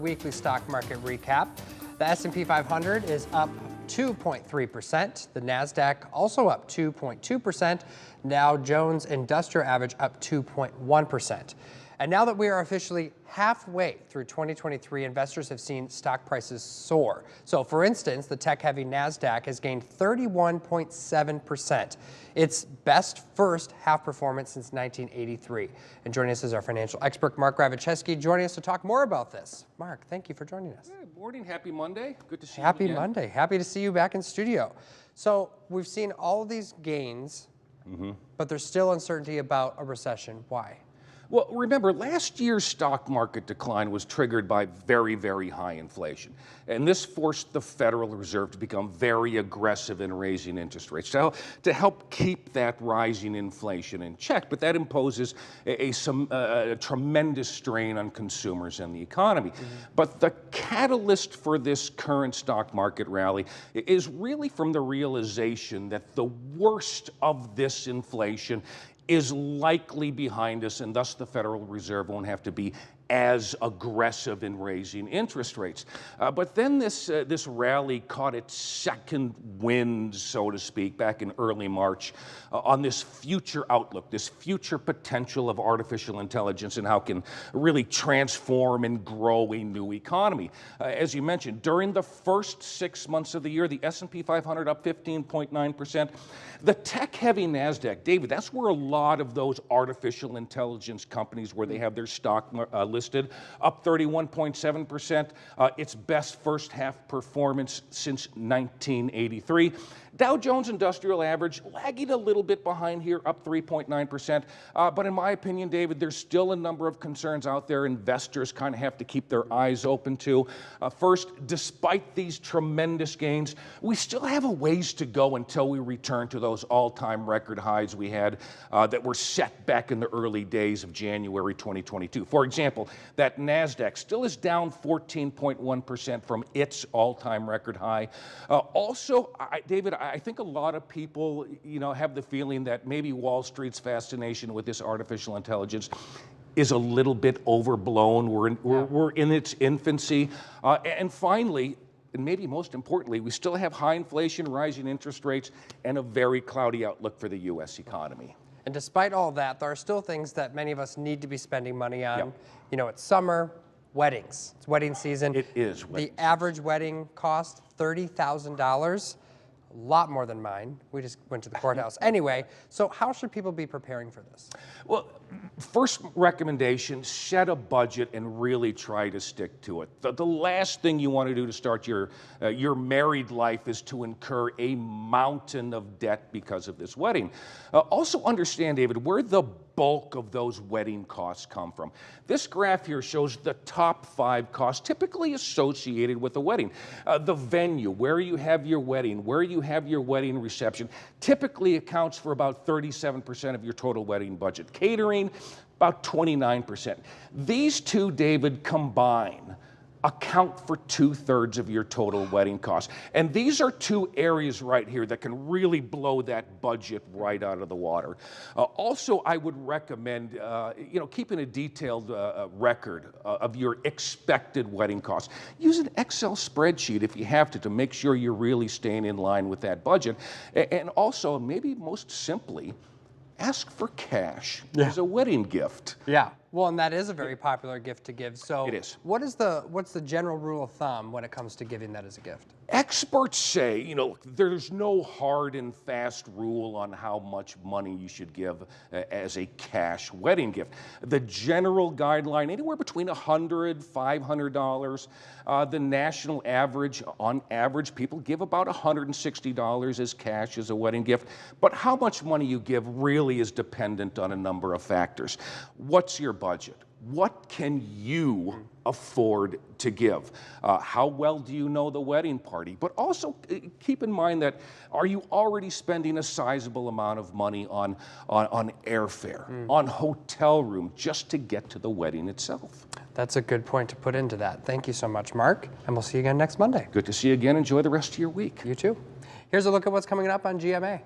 Weekly stock market recap. The S&P 500 is up 2.3%. The NASDAQ also up 2.2%. Dow Jones Industrial Average up 2.1%. And now that we are officially halfway through 2023, investors have seen stock prices soar. So for instance, the tech-heavy NASDAQ has gained 31.7%. Its best first half performance since 1983. And joining us is our financial expert, Mark Gravicheski, joining us to talk more about this. Mark, thank you for joining us. Good morning. Happy Monday. Good to see you Happy again. Monday. Happy to see you back in studio. So we've seen all of these gains, but there's still uncertainty about a recession. Why? Well, remember, last year's stock market decline was triggered by very, very high inflation. And this forced the Federal Reserve to become very aggressive in raising interest rates to help keep that rising inflation in check. But that imposes a tremendous strain on consumers and the economy. But the catalyst for this current stock market rally is really from the realization that the worst of this inflation is likely behind us, and thus the Federal Reserve won't have to be as aggressive in raising interest rates. But then this rally caught its second wind, so to speak, back in early March on this future outlook, this future potential of artificial intelligence and how it can really transform and grow a new economy. As you mentioned, during the first 6 months of the year, the S&P 500 up 15.9%. The tech-heavy NASDAQ, David, that's where a lot of those artificial intelligence companies, where they have their stock listed, up 31.7%, its best first half performance since 1983. Dow Jones Industrial Average lagging a little bit behind here, up 3.9%. But in my opinion, David, there's still a number of concerns out there investors kind of have to keep their eyes open to. First, despite these tremendous gains, we still have a ways to go until we return to those all-time record highs we had that were set back in the early days of January 2022. For example, that NASDAQ still is down 14.1% from its all-time record high. Also, David, I think a lot of people, have the feeling that maybe Wall Street's fascination with this artificial intelligence is a little bit overblown. We're in its infancy. And finally, and maybe most importantly, we still have high inflation, rising interest rates, and a very cloudy outlook for the U.S. economy. And despite all that, there are still things that many of us need to be spending money on. Yep. It's summer, weddings. It's wedding season. It is wedding The average wedding cost $30,000. A lot more than mine. We just went to the courthouse. Anyway, so how should people be preparing for this? Well, first recommendation, set a budget and really try to stick to it. The last thing you want to do to start your married life is to incur a mountain of debt because of this wedding. Also understand, David, where the bulk of those wedding costs come from. This graph here shows the top 5 costs typically associated with a wedding. The venue, where you have your wedding, where you have your wedding reception, typically accounts for about 37% of your total wedding budget. Catering, about 29%. These two, David, combine account for 2/3 of your total wedding costs. And these are two areas right here that can really blow that budget right out of the water. Also, I would recommend, keeping a detailed record of your expected wedding costs. Use an Excel spreadsheet if you have to make sure you're really staying in line with that budget. And also, maybe most simply, ask for cash as a wedding gift. Yeah. Well, and that is a very popular gift to give. So it is. What's the general rule of thumb when it comes to giving that as a gift? Experts say, there's no hard and fast rule on how much money you should give as a cash wedding gift. The general guideline, anywhere between $100, $500. The national average, on average, people give about $160 as cash as a wedding gift. But how much money you give really is dependent on a number of factors. What's your budget? What can you afford to give? How well do you know the wedding party? But also keep in mind that, are you already spending a sizable amount of money on airfare, on hotel room, just to get to the wedding itself? That's a good point to put into that. Thank you so much, Mark. And we'll see you again next Monday. Good to see you again. Enjoy the rest of your week. You too. Here's a look at what's coming up on GMA.